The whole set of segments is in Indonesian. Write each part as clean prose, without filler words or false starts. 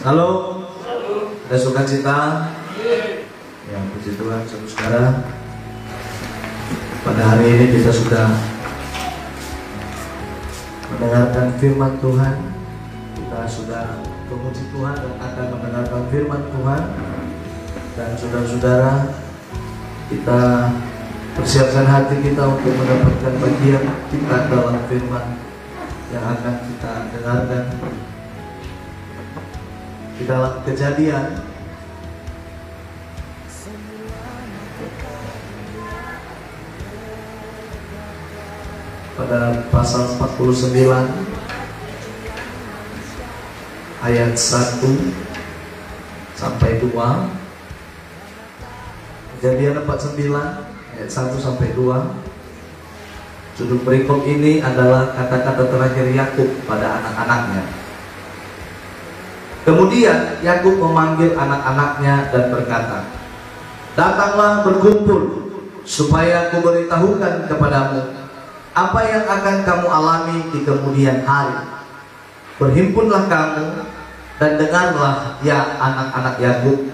Halo, ada sukacita? Ya, puji Tuhan, saudara. Pada hari ini kita sudah mendengarkan firman Tuhan. Kita sudah memuji Tuhan dan akan mendengarkan firman Tuhan. Dan saudara-saudara, kita persiapkan hati kita untuk mendapatkan bagian kita dalam firman yang akan kita dengarkan di dalam Kejadian pada pasal 49 ayat 1 sampai 2. Kejadian 49 ayat 1 sampai 2. Judul berikut ini adalah kata-kata terakhir Yakub pada anak-anaknya. Kemudian Yakub memanggil anak-anaknya dan berkata, "Datanglah berkumpul, supaya aku beritahukan kepadamu apa yang akan kamu alami di kemudian hari. Berhimpunlah kamu dan dengarlah, ya anak-anak Yakub,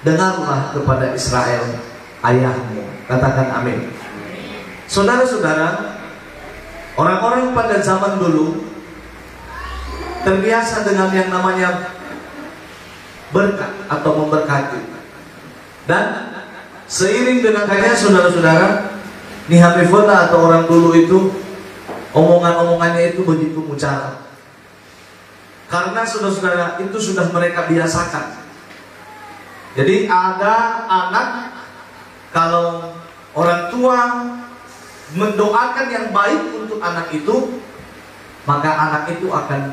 dengarlah kepada Israel ayahmu." Katakan amin. Saudara-saudara, orang-orang pada zaman dulu terbiasa dengan yang namanya berkat atau memberkati. Dan seiring dengan kayaknya saudara-saudara, nihamifona atau orang dulu itu omongan-omongannya itu begitu mujarab. Karena saudara-saudara itu sudah mereka biasakan. Jadi ada anak, kalau orang tua mendoakan yang baik untuk anak itu, maka anak itu akan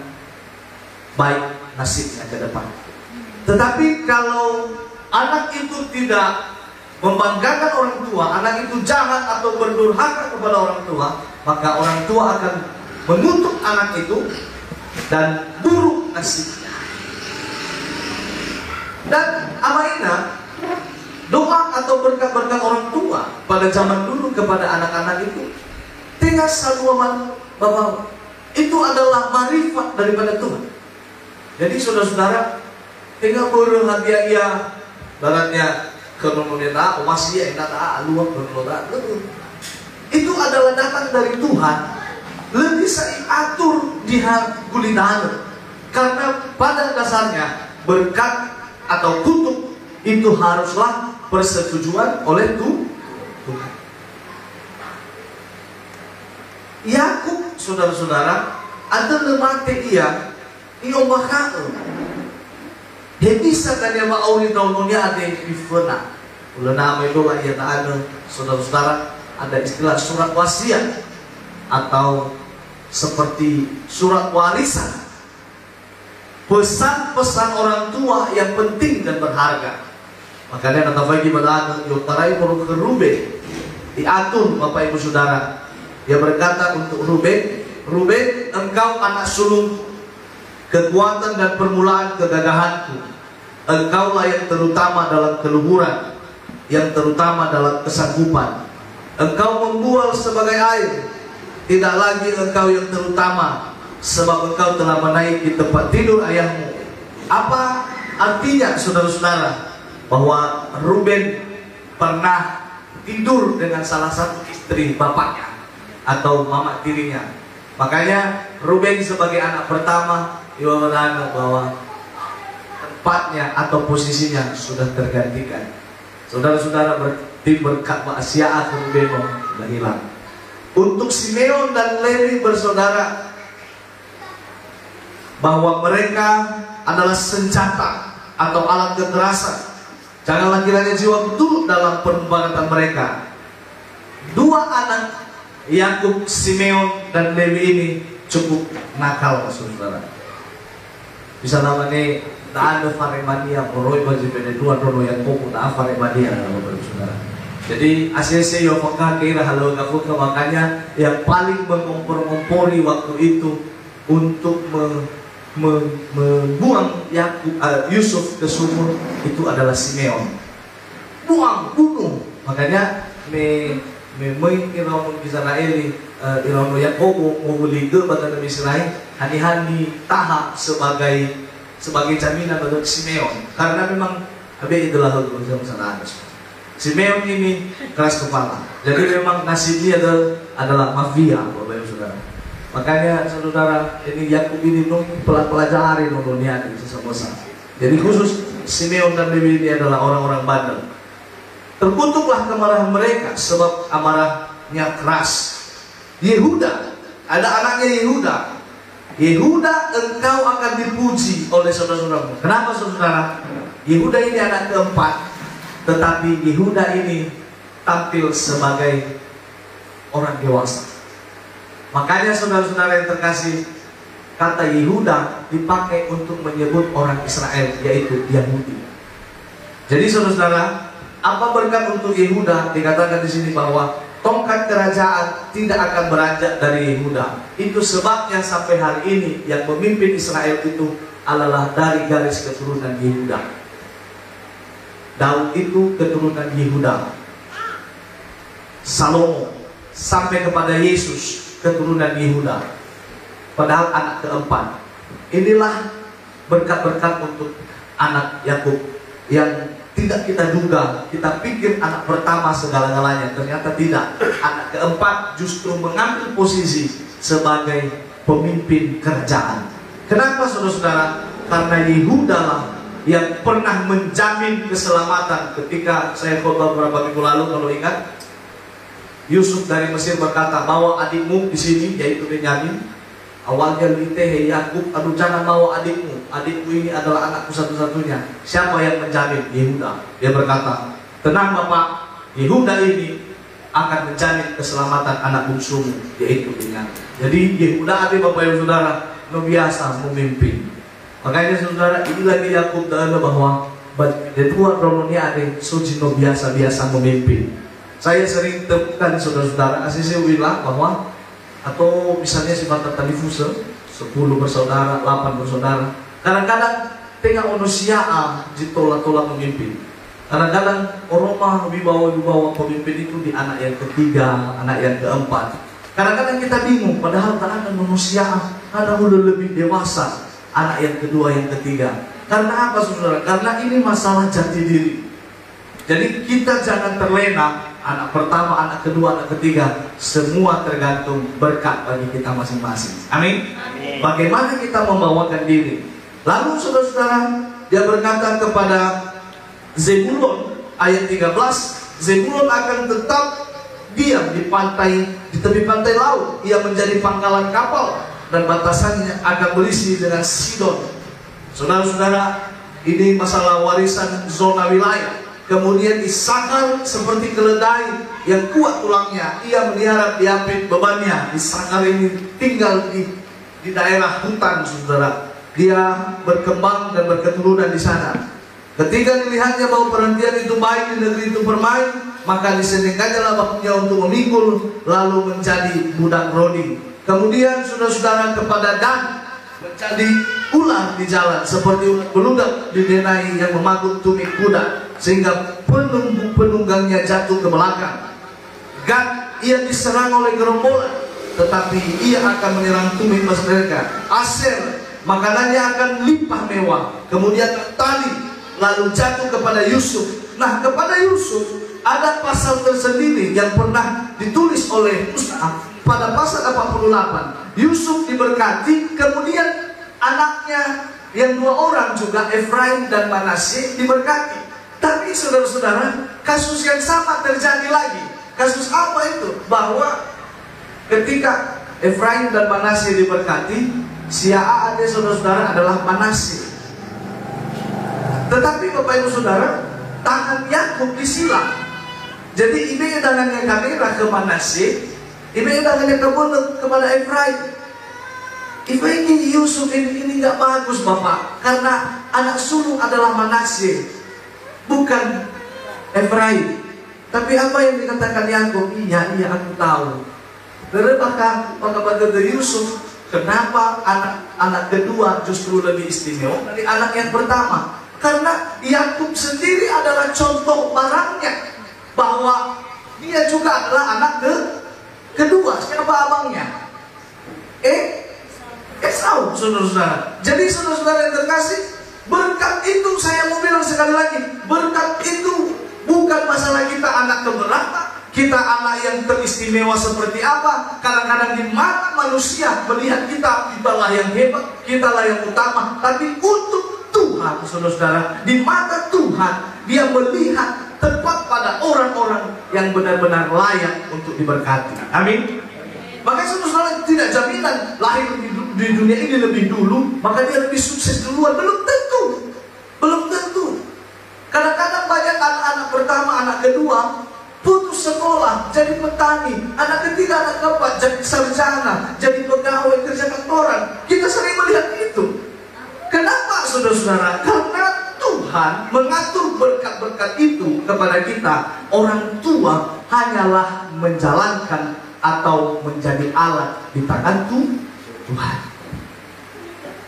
baik nasibnya ke depan. Tetapi kalau anak itu tidak membanggakan orang tua, anak itu jahat atau berdurhaka kepada orang tua, maka orang tua akan mengutuk anak itu dan buruk nasibnya. Dan amaina, doa atau berkat-berkat orang tua pada zaman dulu kepada anak-anak itu tinggal saluaman bahwa itu adalah marifat daripada Tuhan. Jadi saudara-saudara, tinggal berhadiah ia baratnya kemenuneta masih enak luang kemenuneta itu adalah datang dari Tuhan. Lebih saya atur di kulitan, karena pada dasarnya berkat atau kutuk itu haruslah persetujuan oleh Tuhan. Yakub, saudara-saudara, ada lemate ia iomakae. Dia bisa kan dia mauri tahunnya ada di fena. Ulah nama itu lah ia tak ada, saudara-saudara, ada istilah surat wasiat atau seperti surat warisan. Pesan-pesan orang tua yang penting dan berharga. Makanya kata bagi pada yotarai perlu ke Ruben, diatur Bapak Ibu Saudara. Dia berkata untuk Ruben, "Ruben, engkau anak sulung, kekuatan dan permulaan kegagahanku. Engkaulah yang terutama dalam keluhuran, yang terutama dalam kesanggupan. Engkau membual sebagai air, tidak lagi engkau yang terutama, sebab engkau telah menaiki tempat tidur ayahmu." Apa artinya saudara-saudara? Bahwa Ruben pernah tidur dengan salah satu istri bapaknya atau mama tirinya. Makanya Ruben sebagai anak pertama ibaratnya bahwa tempatnya atau posisinya sudah tergantikan. Saudara-saudara, berarti berkat maksiat Ruben sudah hilang. Untuk Simeon dan Lewi bersaudara, bahwa mereka adalah senjata atau alat kekerasan. Janganlah kiranya jiwa betul dalam perbuatan mereka. Dua anak Yakub, Simeon dan Lewi ini cukup nakal, saudara. Bisa namanya tak ada faremania, koroi baju beda dua dono yang kopu tak faremania, saudara. Jadi asese yo fakah kira halo gafuka, makanya yang paling mengompor-ngompori waktu itu untuk membuang Yusuf ke sumur itu adalah Simeon. Bunuh. Makanya irong Israel irong Yakobo ngubuli ke badan Israel hani-hani tahap sebagai sebagai jaminan untuk Simeon, karena memang Abi itulah sama Simeon ini keras kepala. Jadi memang nasibnya adalah mafia, Bapak Ibu Saudara. Makanya saudara ini Yakub ini pelajari dunia ini sama. Jadi khusus Simeon dan Lewi ini adalah orang-orang bandel. Terkutuklah kemarahan mereka sebab amarahnya keras. Yehuda, ada anaknya Yehuda. Yehuda, engkau akan dipuji oleh saudara-saudaramu. Kenapa saudara? Yehuda ini anak keempat, tetapi Yehuda ini tampil sebagai orang dewasa. Makanya saudara-saudara yang terkasih, kata Yehuda dipakai untuk menyebut orang Israel, yaitu Yahudi. Jadi saudara-saudara, apa berkat untuk Yehuda? Dikatakan di sini bahwa tongkat kerajaan tidak akan beranjak dari Yehuda. Itu sebabnya sampai hari ini yang memimpin Israel itu adalah dari garis keturunan Yehuda. Daud itu keturunan Yehuda. Salomo sampai kepada Yesus keturunan Yehuda. Padahal anak keempat. Inilah berkat-berkat untuk anak Yakub yang tidak kita duga. Kita pikir anak pertama segala-galanya, ternyata tidak. Anak keempat justru mengambil posisi sebagai pemimpin kerajaan. Kenapa saudara-saudara? Karena Yehuda lah yang pernah menjamin keselamatan. Ketika saya khotbah beberapa minggu lalu, kalau ingat, Yusuf dari Mesir berkata, bawa adikmu di sini, yaitu Benyamin. Awalnya lite Yakub, aduh jangan bawa adikmu. Adikmu ini adalah anakku satu-satunya. Siapa yang menjamin? Yehuda. Dia berkata, tenang Bapak, Yehuda ini akan menjamin keselamatan anak bungsumu, yaitu Benyamin. Jadi Yehuda ada Bapak Ibu Saudara, biasa memimpin. Makanya saudara, inilah di Yakub ada bahwa detua Romonia ada sujino biasa-biasa memimpin. Saya sering temukan saudara-saudara, asisi wilayah bahwa atau misalnya sifat televisi 10 bersaudara, 8 bersaudara. Kadang-kadang tengah manusia ditolak-tolak memimpin. Kadang-kadang orang wibawa pemimpin itu di anak yang ketiga, anak yang keempat. Kadang-kadang kita bingung, padahal ada manusia ada udah lebih dewasa, anak yang kedua, yang ketiga. Karena apa saudara? Karena ini masalah jati diri. Jadi kita jangan terlena. Anak pertama, anak kedua, anak ketiga, semua tergantung berkat bagi kita masing-masing. Amin. Bagaimana kita membawakan diri? Lalu saudara-saudara, dia berkata kepada Zebulon ayat 13, Zebulon akan tetap diam di pantai, di tepi pantai laut. Ia menjadi pangkalan kapal dan batasannya akan berisi dengan Sidon. Saudara-saudara, ini masalah warisan zona wilayah. Kemudian Isakar seperti keledai yang kuat tulangnya, ia melihara diapit bebannya. Isakar ini tinggal di daerah hutan, saudara. Dia berkembang dan berketurunan di sana. Ketika dilihatnya bahwa perhentian itu baik di negeri itu bermain, maka disediakannya bapaknya untuk memikul, lalu menjadi budak rodi. Kemudian saudara-saudara kepada Dan menjadi ular di jalan, seperti ular beludak didenai yang memagut tumit kuda, sehingga penunggangnya jatuh ke belakang. Gad, ia diserang oleh gerombolan, tetapi ia akan menyerang tumit mereka. Aser, makanannya akan limpah mewah. Kemudian tali, lalu jatuh kepada Yusuf. Nah, kepada Yusuf ada pasal tersendiri yang pernah ditulis oleh Musa pada pasal 88. Yusuf diberkati, kemudian anaknya yang 2 orang juga, Efraim dan Manasye, diberkati. Tapi saudara-saudara, kasus yang sama terjadi lagi. Kasus apa itu? Bahwa ketika Efraim dan Manasye diberkati, siaa ada saudara-saudara adalah Manasye. Tetapi Bapak Ibu Saudara, tangan Yakub disilang. Jadi ibe tangannya kamera ke Manasye, ibe tangannya kepada Efraim. Ibe ini Yusuf ini nggak bagus Bapak, karena anak sulung adalah Manasye, bukan Efraim. Tapi apa yang dikatakan Yakub? Iya aku tahu. Terus maka pada Yusuf, kenapa anak kedua justru lebih istimewa dari anak yang pertama? Karena Yakub sendiri adalah contoh barangnya, bahwa dia juga adalah anak kedua. Siapa abangnya? Esau, saudara-saudara. Jadi saudara-saudara yang terkasih, berkat itu saya mau bilang sekali lagi, berkat itu bukan masalah kita anak keberapa, kita anak yang teristimewa seperti apa. Kadang-kadang di mata manusia melihat kitalah yang hebat, kitalah yang utama. Tapi untuk Tuhan, saudara-saudara, di mata Tuhan, Dia melihat tepat pada orang-orang yang benar-benar layak untuk diberkati. Amin. Maka saudara-saudara, tidak jaminan lahir di dunia ini lebih dulu, maka dia lebih sukses duluan. Belum tentu. Belum tentu. Kadang-kadang banyak anak-anak pertama, anak kedua putus sekolah, jadi petani. Anak ketiga, anak keempat, jadi sarjana, jadi pegawai, kerja kantoran. Kita sering melihat itu. Kenapa, saudara-saudara? Karena Tuhan mengatur berkat-berkat itu kepada kita. Orang tua hanyalah menjalankan atau menjadi alat di tangan Tuhan.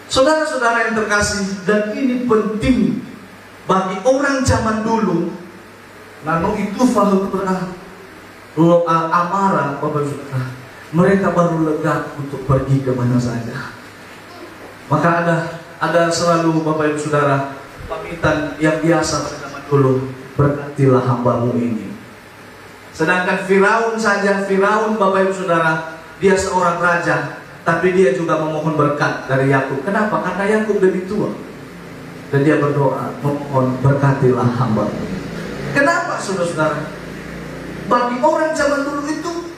Saudara-saudara yang terkasih, dan ini penting bagi orang zaman dulu. Nano itu faham pernah amarah, Bapak Saudara. Mereka baru lega untuk pergi kemana saja. Maka ada selalu Bapak Ibu Saudara pamitan yang biasa pada zaman dulu, berkatilah hamba-Mu ini. Sedangkan Firaun saja, Firaun Bapak Ibu Saudara, dia seorang raja, tapi dia juga memohon berkat dari Yakub. Kenapa? Karena Yakub lebih tua. Dan dia berdoa, memohon berkatilah hamba-Mu. Kenapa, saudara-saudara? Bagi orang zaman dulu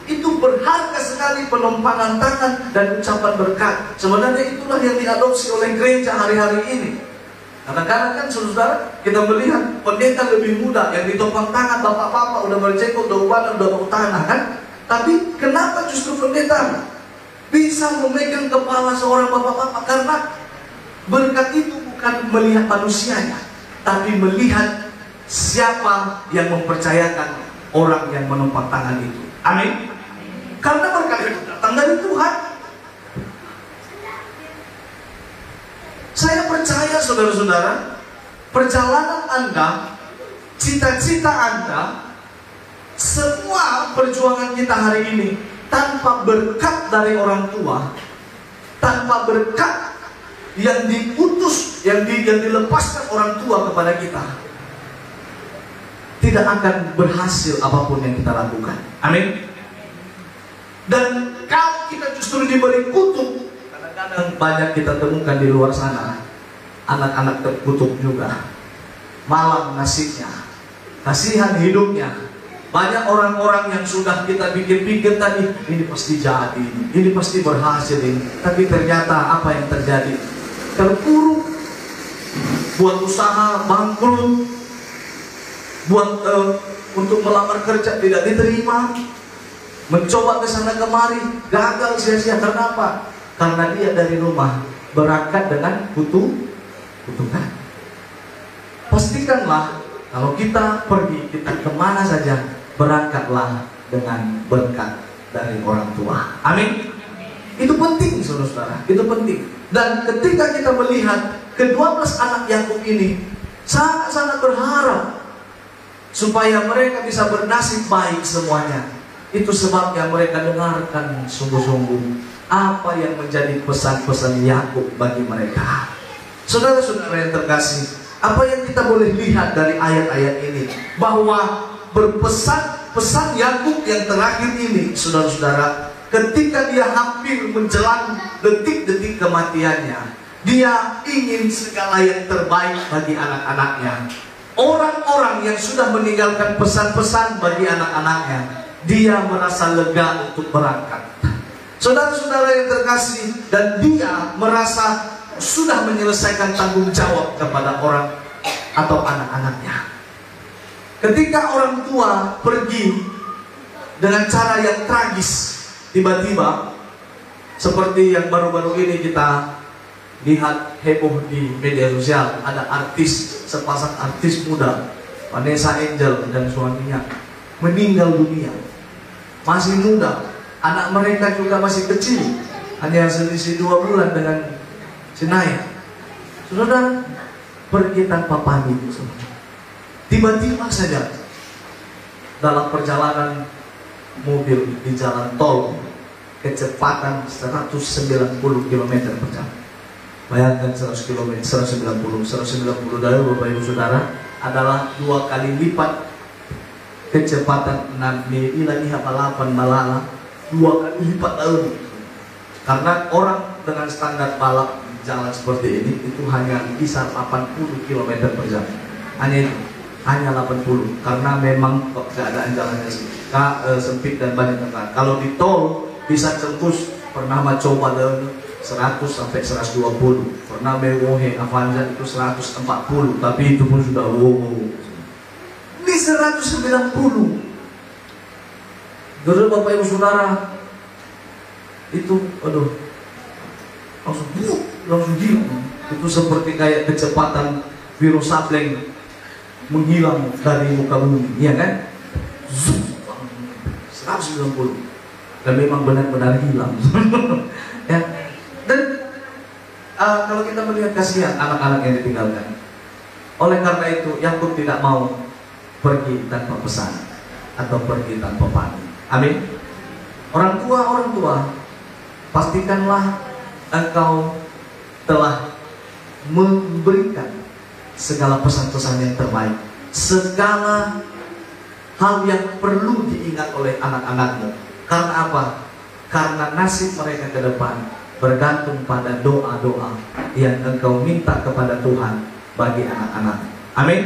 itu berharga sekali penumpangan tangan dan ucapan berkat. Sebenarnya itulah yang diadopsi oleh gereja hari-hari ini. Kadang-kadang kan saudara, kita melihat pendeta lebih muda yang ditopang tangan, bapak-bapak udah berjenggot, udah ubanan, udah bau tanah kan. Tapi kenapa justru pendeta bisa memegang kepala seorang bapak-bapak? Karena berkat itu bukan melihat manusianya, tapi melihat siapa yang mempercayakan orang yang menumpang tangan itu. Amin. Karena berkat itu datang dari Tuhan. Saya percaya saudara-saudara, perjalanan Anda, cita-cita Anda, semua perjuangan kita hari ini tanpa berkat dari orang tua, tanpa berkat yang diutus, yang dilepaskan orang tua kepada kita, tidak akan berhasil apapun yang kita lakukan. Amin. Dan kalau kita justru diberi kutuk, kadang-kadang banyak kita temukan di luar sana, anak-anak terkutuk juga, malang nasibnya, kasihan hidupnya. Banyak orang-orang yang sudah kita pikir-pikir tadi, ini pasti jadi, ini pasti berhasil ini. Tapi ternyata apa yang terjadi? Terpuruk, buat usaha bangkrut, buat untuk melamar kerja tidak diterima, mencoba ke sana kemari gagal sia-sia. Karena apa? Karena dia dari rumah berangkat dengan kutukan. Pastikanlah kalau kita pergi, kita kemana saja, berangkatlah dengan berkat dari orang tua. Amin. Itu penting, saudara-saudara. Itu penting. Dan ketika kita melihat ke-12 anak Yakub ini sangat-sangat berharap supaya mereka bisa bernasib baik semuanya. Itu sebabnya mereka dengarkan sungguh-sungguh apa yang menjadi pesan-pesan Yakub bagi mereka. Saudara-saudara yang terkasih, apa yang kita boleh lihat dari ayat-ayat ini? Bahwa pesan Yakub yang terakhir ini, saudara-saudara, ketika dia hampir menjelang detik-detik kematiannya, dia ingin segala yang terbaik bagi anak-anaknya. Orang-orang yang sudah meninggalkan pesan-pesan bagi anak-anaknya, dia merasa lega untuk berangkat. Saudara-saudara yang terkasih, dan dia merasa sudah menyelesaikan tanggung jawab kepada orang atau anak-anaknya. Ketika orang tua pergi dengan cara yang tragis, tiba-tiba seperti yang baru-baru ini kita lihat heboh di media sosial, ada sepasang artis muda, Vanessa Angel dan suaminya meninggal dunia. Masih muda, anak mereka juga masih kecil, hanya selisih 2 bulan dengan Sinaya. Saudara, pergi tanpa pamit. Tiba-tiba saja dalam perjalanan mobil di jalan tol, kecepatan 190 km per jam. Bayangkan 100 km, 190 dari Bapak Ibu Saudara adalah 2 kali lipat kecepatan 6 ilahi balapan malala, 2 kali lipat tahun. Karena orang dengan standar balap jalan seperti ini itu hanya kisar 80 km per jam. Hanya itu, hanya 80 karena memang keadaan jalannya sempit dan banyak tempat. Kalau di tol bisa tembus, pernah coba dengan 100 sampai 120, pernah mewohe Avanza itu 140, tapi itu pun sudah ini 190. Dulu Bapak Ibu Saudara itu langsung gila. Itu seperti kayak kecepatan virus sableng menghilang dari muka bumi, ya kan? 190 dan memang benar-benar hilang. Ya. Dan kalau kita melihat kasihan anak-anak yang ditinggalkan, oleh karena itu Yakub tidak mau pergi tanpa pesan atau pergi tanpa pamit. Amin. Orang tua, pastikanlah engkau telah memberikan segala pesan-pesan yang terbaik, segala hal yang perlu diingat oleh anak-anakmu. Karena apa? Karena nasib mereka ke depan bergantung pada doa-doa yang engkau minta kepada Tuhan bagi anak-anak. Amin.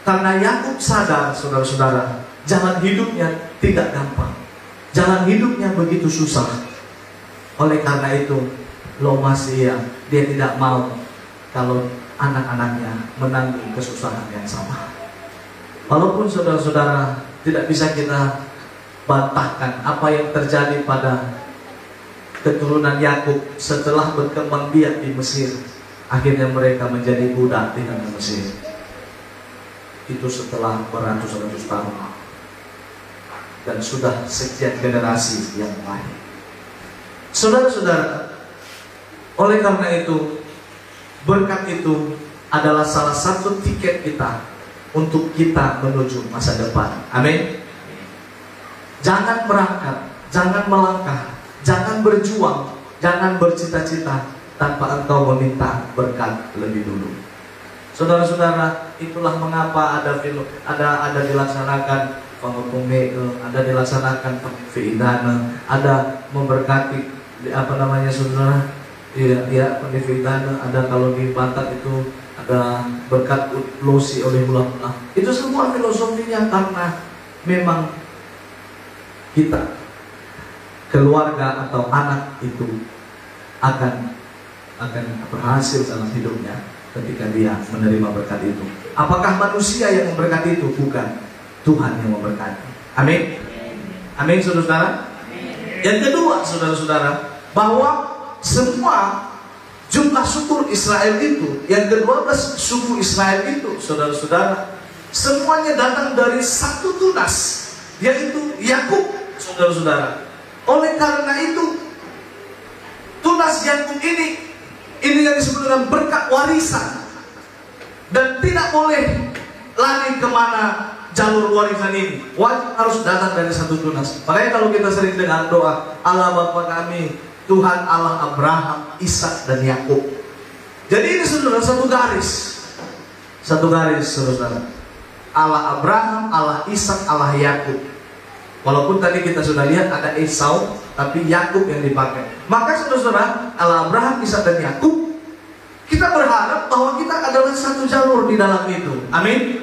Karena Yakub sadar, saudara-saudara, jalan hidupnya tidak gampang, jalan hidupnya begitu susah. Oleh karena itu, dia tidak mau kalau anak-anaknya menanggung kesusahan yang sama. Walaupun saudara-saudara tidak bisa kita bantahkan apa yang terjadi pada keturunan Yakub setelah berkembang biak di Mesir, akhirnya mereka menjadi budak di tanah Mesir. Itu setelah beratus-ratus tahun dan sudah sekian generasi yang lain. Saudara-saudara, oleh karena itu, berkat itu adalah salah satu tiket kita untuk kita menuju masa depan. Amin. Jangan berangkat, jangan melangkah, jangan berjuang, jangan bercita-cita tanpa engkau meminta berkat lebih dulu. Saudara-saudara, itulah mengapa ada dilaksanakan pengepung ada dilaksanakan pengfidana, ada memberkati saudara, ya pengfidana, ada kalau di Batak itu ada berkat losi oleh ulama. Itu semua filosofinya karena memang kita, keluarga atau anak itu akan berhasil dalam hidupnya ketika dia menerima berkat itu. Apakah manusia yang memberkati itu? Bukan, Tuhan yang memberkati. Amin. Amin, saudara-saudara. Yang kedua, saudara-saudara, bahwa semua jumlah suku Israel itu, yang ke-12 suku Israel itu, saudara-saudara, semuanya datang dari satu tunas, yaitu Yakub, saudara-saudara. Oleh karena itu, tunas Yakub ini yang disebut dengan berkat warisan, dan tidak boleh lari kemana jalur warisan ini. Wajib harus datang dari satu tunas. Makanya kalau kita sering dengar doa, Allah Bapa kami, Tuhan Allah Abraham, Ishak dan Yakub. Jadi ini saudara satu garis, saudara. Allah Abraham, Allah Ishak, Allah Yakub. Walaupun tadi kita sudah lihat ada Esau, tapi Yakub yang dipakai. Maka saudara-saudara, Allah Abraham, Ishak dan Yakub, kita berharap bahwa kita adalah satu jalur di dalam itu. Amin.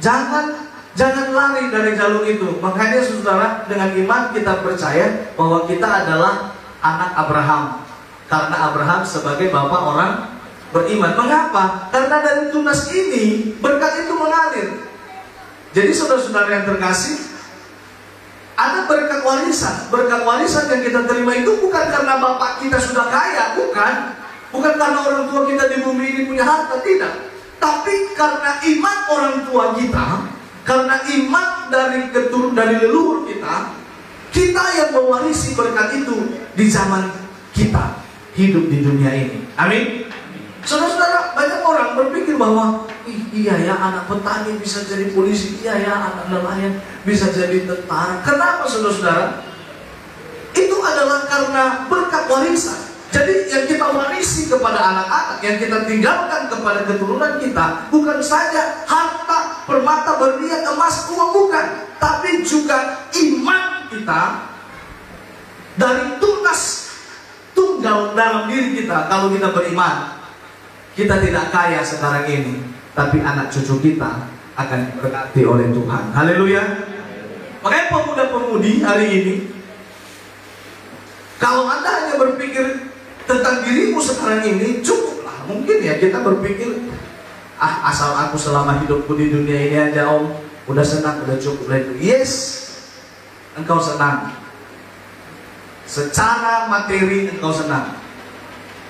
Jangan lari dari jalur itu. Makanya saudara, dengan iman kita percaya bahwa kita adalah anak Abraham, karena Abraham sebagai bapak orang beriman. Mengapa? Karena dari tunas ini berkat itu mengalir. Jadi saudara-saudara yang terkasih, ada berkat warisan. Berkat warisan yang kita terima itu bukan karena bapak kita sudah kaya, bukan karena orang tua kita di bumi ini punya harta, tidak. Tapi karena iman orang tua kita, karena iman dari leluhur kita yang mewarisi berkat itu di zaman kita hidup di dunia ini. Amin. Saudara-saudara, banyak orang berpikir bahwa iya ya, anak petani bisa jadi polisi, iya ya, anak nelayan bisa jadi tentara. Kenapa saudara-saudara? adalah karena berkat warisan. Jadi yang kita warisi kepada anak-anak, yang kita tinggalkan kepada keturunan kita, bukan saja harta, permata, berlian, emas, uang, bukan, tapi juga iman kita dari tunas tunggal dalam diri kita. Kalau kita beriman, kita tidak kaya sekarang ini, tapi anak cucu kita akan diberkati oleh Tuhan. Haleluya. Makanya pemuda-pemudi hari ini, kalau Anda hanya berpikir tentang dirimu sekarang ini, cukuplah. Mungkin ya kita berpikir, asal aku selama hidupku di dunia ini aja om, udah senang, udah cukup lah itu. Yes, engkau senang. Secara materi engkau senang.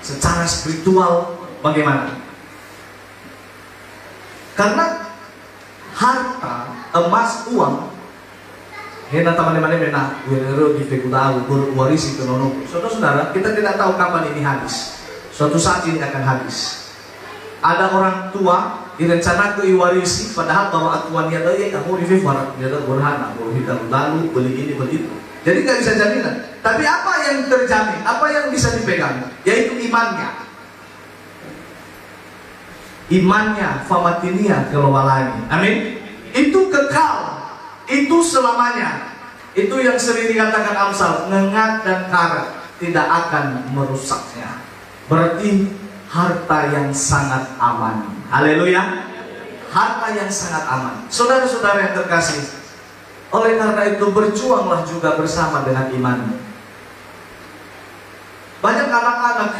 Secara spiritual bagaimana? Karena harta, emas, uang, hena teman-teman benar, wiro difekutahu, warisi kenono. Saudara-saudara, kita tidak tahu kapan ini habis. Suatu saat ini akan habis. Ada orang tua direncana ke iwarisi, padahal bahwa atuannya tadi kamu review warak dia berhana, mau hidup lalu beli ini beli itu. Jadi nggak bisa jaminan. Tapi apa yang terjamin? Apa yang bisa dipegang? Yaitu imannya. Imannya, famatinia kelowalani. Amin. Itu kekal. Itu selamanya. Itu yang sering dikatakan Amsal, ngengat dan karet tidak akan merusaknya. Berarti harta yang sangat aman. Haleluya. Harta yang sangat aman. Saudara-saudara yang terkasih, oleh karena itu berjuanglah juga bersama dengan iman. Banyak anak-anak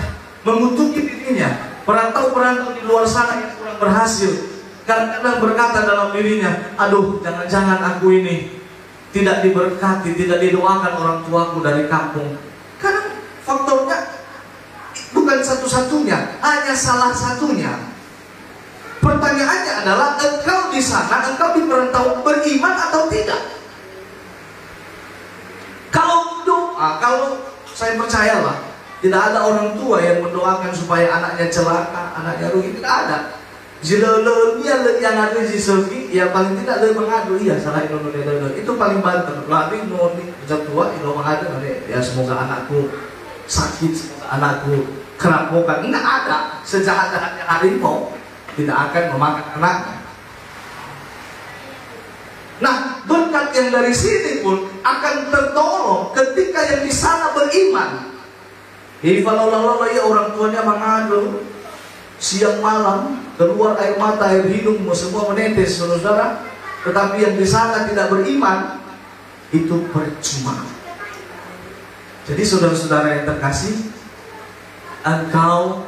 mengutuki dirinya, perantau-perantau di luar sana yang kurang berhasil, kadang-kadang berkata dalam dirinya, aduh jangan-jangan aku ini tidak diberkati, tidak didoakan orang tuaku dari kampung. Karena faktornya bukan satu-satunya, hanya salah satunya. Pertanyaannya adalah, engkau di sana, engkau di perantauan beriman atau tidak? Kalau doa, kalau saya percayalah, tidak ada orang tua yang mendoakan supaya anaknya celaka, anaknya rugi, tidak ada. Jilolnya yang ada di surgi, ya paling tidak dia mengadu, iya salah itu paling banter. Lari noni sejak tua, itu mengadu, ya semoga anakku sakit, semoga anakku kerampokan. Enggak ada, sejahat-jahatnya harimau tidak akan memakan anaknya. Nah, berkat yang dari sini pun akan tertolong ketika yang di sana beriman. Ifalolala ya orang tuanya mengadu, siang malam keluar air mata, air hidung, semua menetes, saudara. Tetapi yang di sana tidak beriman, itu percuma. Jadi saudara-saudara yang terkasih, engkau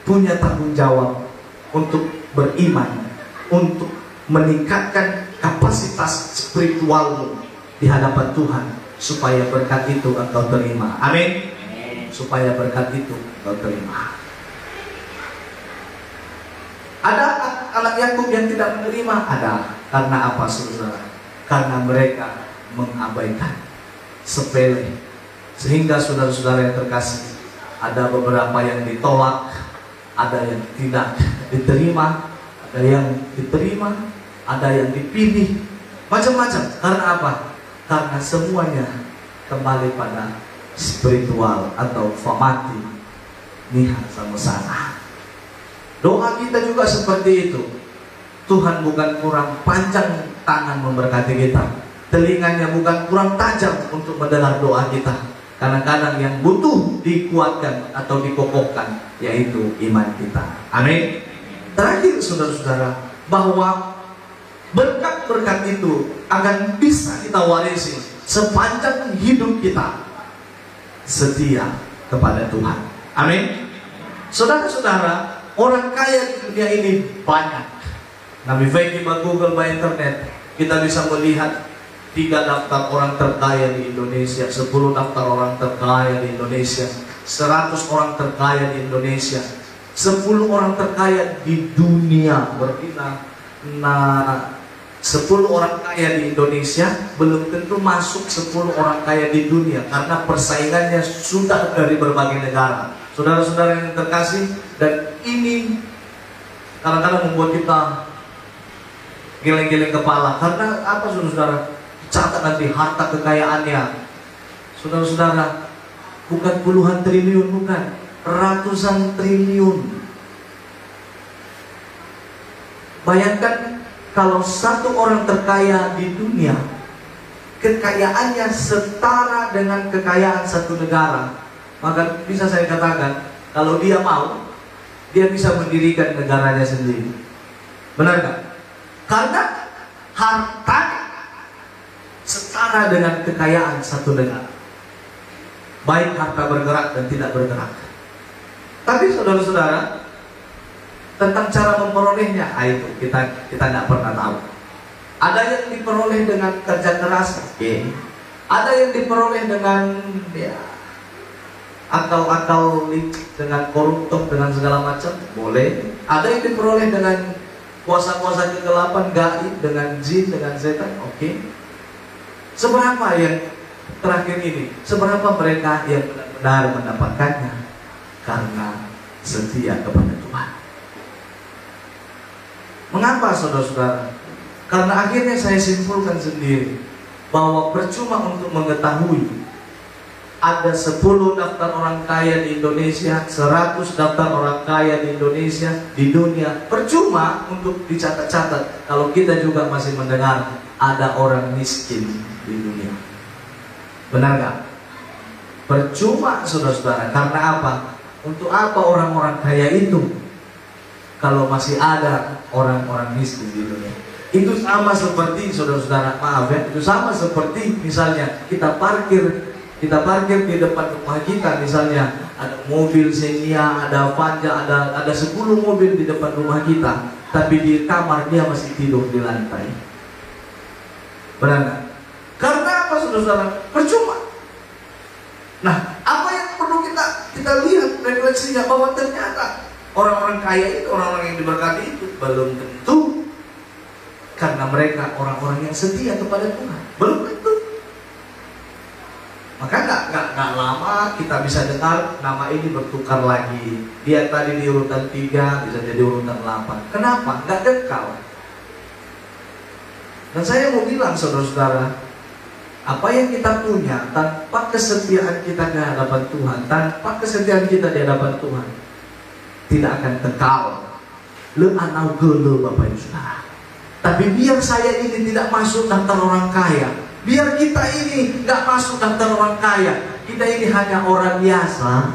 punya tanggung jawab untuk beriman, untuk meningkatkan kapasitas spiritualmu di hadapan Tuhan, supaya berkat itu engkau terima. Amin. Supaya berkat itu engkau terima. Ada anak Yakub yang tidak menerima? Ada. Karena apa, saudara? Karena mereka mengabaikan, sepele. Sehingga saudara-saudara yang terkasih, ada beberapa yang ditolak, ada yang tidak diterima, ada yang diterima, ada yang dipilih, macam-macam. Karena apa? Karena semuanya kembali pada spiritual atau famati, nihat sama sana. Doa kita juga seperti itu. Tuhan bukan kurang panjang tangan memberkati kita, telinganya bukan kurang tajam untuk mendengar doa kita. Kadang-kadang yang butuh dikuatkan atau dikokohkan yaitu iman kita. Amin. Terakhir saudara-saudara, bahwa berkat-berkat itu akan bisa kita warisi sepanjang hidup kita setia kepada Tuhan. Amin. Saudara-saudara, orang kaya di dunia ini banyak. Nabi Feki Google by internet, kita bisa melihat 3 daftar orang terkaya di Indonesia, 10 daftar orang terkaya di Indonesia, 100 orang terkaya di Indonesia, 10 orang terkaya di dunia. Berarti 10 orang kaya di Indonesia belum tentu masuk 10 orang kaya di dunia, karena persaingannya sudah dari berbagai negara. Saudara-saudara yang terkasih, dan ini kadang-kadang membuat kita geleng-geleng kepala. Karena apa, saudara-saudara? Catat nanti harta kekayaannya. Saudara-saudara, Bukan puluhan triliun, bukan. Ratusan triliun. Bayangkan kalau satu orang terkaya di dunia, kekayaannya setara dengan kekayaan satu negara, maka bisa saya katakan, kalau dia mau, dia bisa mendirikan negaranya sendiri. Benar nggak? Karena harta setara dengan kekayaan satu negara, baik harta bergerak dan tidak bergerak. Tapi saudara-saudara, tentang cara memperolehnya, itu kita nggak pernah tahu. Ada yang diperoleh dengan kerja keras, ada yang diperoleh dengan akal-akal, dengan koruptor, dengan segala macam, boleh. Ada yang diperoleh dengan kuasa-kuasa kegelapan, gaib, dengan jin, dengan setan, oke. Seberapa yang terakhir ini? Seberapa mereka yang benar-benar mendapatkannya? Karena setia kepada Tuhan. Mengapa saudara-saudara? Karena akhirnya saya simpulkan sendiri bahwa percuma untuk mengetahui ada 10 daftar orang kaya di Indonesia, 100 daftar orang kaya di Indonesia, di dunia. Percuma untuk dicatat-catat kalau kita juga masih mendengar ada orang miskin di dunia. Benar gak? Percuma saudara-saudara. Karena apa? Untuk apa orang-orang kaya itu kalau masih ada orang-orang miskin di dunia? Itu sama seperti saudara-saudara, maaf ya, itu sama seperti misalnya kita parkir di depan rumah kita, misalnya ada mobil Xenia, ada Avanza, ada 10 mobil di depan rumah kita, tapi di kamar dia masih tidur di lantai. Benar nggak? Karena apa saudara-saudara? Percuma. Nah, apa yang perlu kita lihat refleksinya, bahwa ternyata orang-orang kaya itu, orang-orang yang diberkati itu belum tentu karena mereka orang-orang yang setia kepada Tuhan. Belum tentu. Maka nggak lama kita bisa dengar nama ini bertukar lagi. Dia tadi di urutan 3 bisa jadi urutan 8. Kenapa? Nggak kekal. Dan saya mau bilang saudara-saudara, apa yang kita punya tanpa kesetiaan kita di hadapan Tuhan, tanpa kesetiaan kita di hadapan Tuhan, tidak akan kekal. Le anau gelo Bapak Ibu Saudara. Tapi biar saya ini tidak masuk daftar orang kaya, biar kita ini nggak masuk daftar orang kaya, kita ini hanya orang biasa.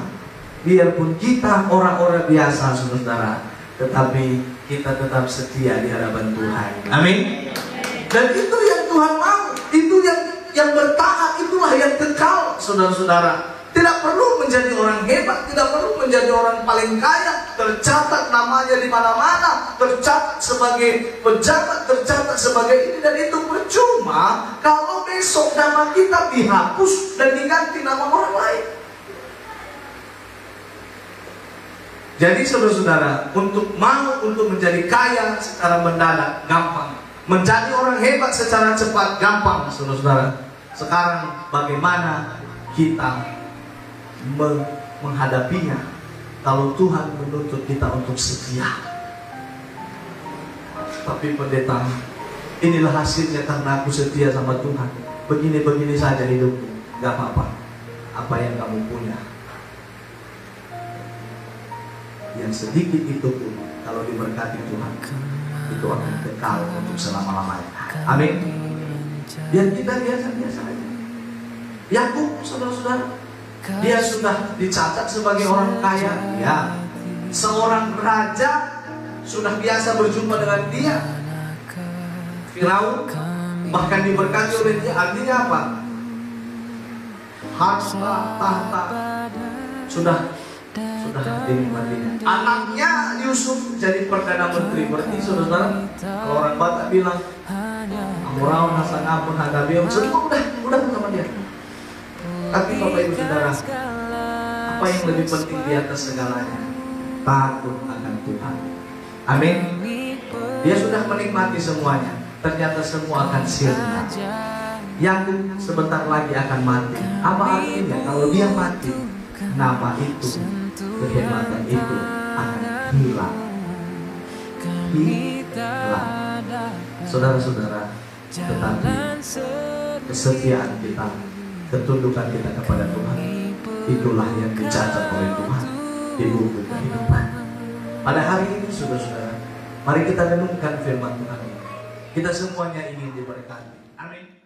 Biarpun kita orang-orang biasa saudara, tetapi kita tetap setia di hadapan Tuhan. Amin. Dan itu yang Tuhan mau, itu yang bertahan, itulah yang kekal saudara-saudara. Tidak perlu menjadi orang hebat, tidak perlu menjadi orang paling kaya, tercatat namanya di mana-mana, tercatat sebagai pejabat, tercatat sebagai ini dan itu. Percuma kalau besok nama kita dihapus dan diganti nama orang lain. Jadi saudara-saudara, untuk menjadi kaya secara mendadak gampang, menjadi orang hebat secara cepat gampang saudara-saudara. Sekarang bagaimana kita menghadapinya kalau Tuhan menuntut kita untuk setia? Tapi pendeta, inilah hasilnya karena aku setia sama Tuhan. Begini-begini saja hidupku. Gak apa-apa. Apa yang kamu punya, yang sedikit itu pun kalau diberkati Tuhan, itu akan kekal untuk selama-lamanya. Amin. Biar kita biasa-biasa aja. Yakub saudara-saudara, dia sudah dicatat sebagai orang kaya, ya. Seorang raja sudah biasa berjumpa dengan dia. Firaun bahkan diberkati oleh dia. Artinya apa? Harta, tahta sudah dinikmatinya. Anaknya Yusuf jadi perdana menteri. Berarti saudara, kalau orang Batak bilang Amuraun Hasan Apun Hadabium, semua udah sama dia. Tapi Bapak Ibu Saudara, apa yang lebih penting di atas segalanya? Takut akan Tuhan. Amin. Dia sudah menikmati semuanya, ternyata semua akan sirna. Yakub sebentar lagi akan mati. Apa artinya? Kalau dia mati, nama itu, kehebatan itu akan hilang. Saudara-saudara, tetapi kesetiaan kita, ketundukan kita kepada Tuhan, itulah yang dicatat oleh Tuhan di buku kehidupan. Pada hari ini saudara-saudara, mari kita renungkan firman Tuhan. Kita semuanya ingin diberkati. Amin.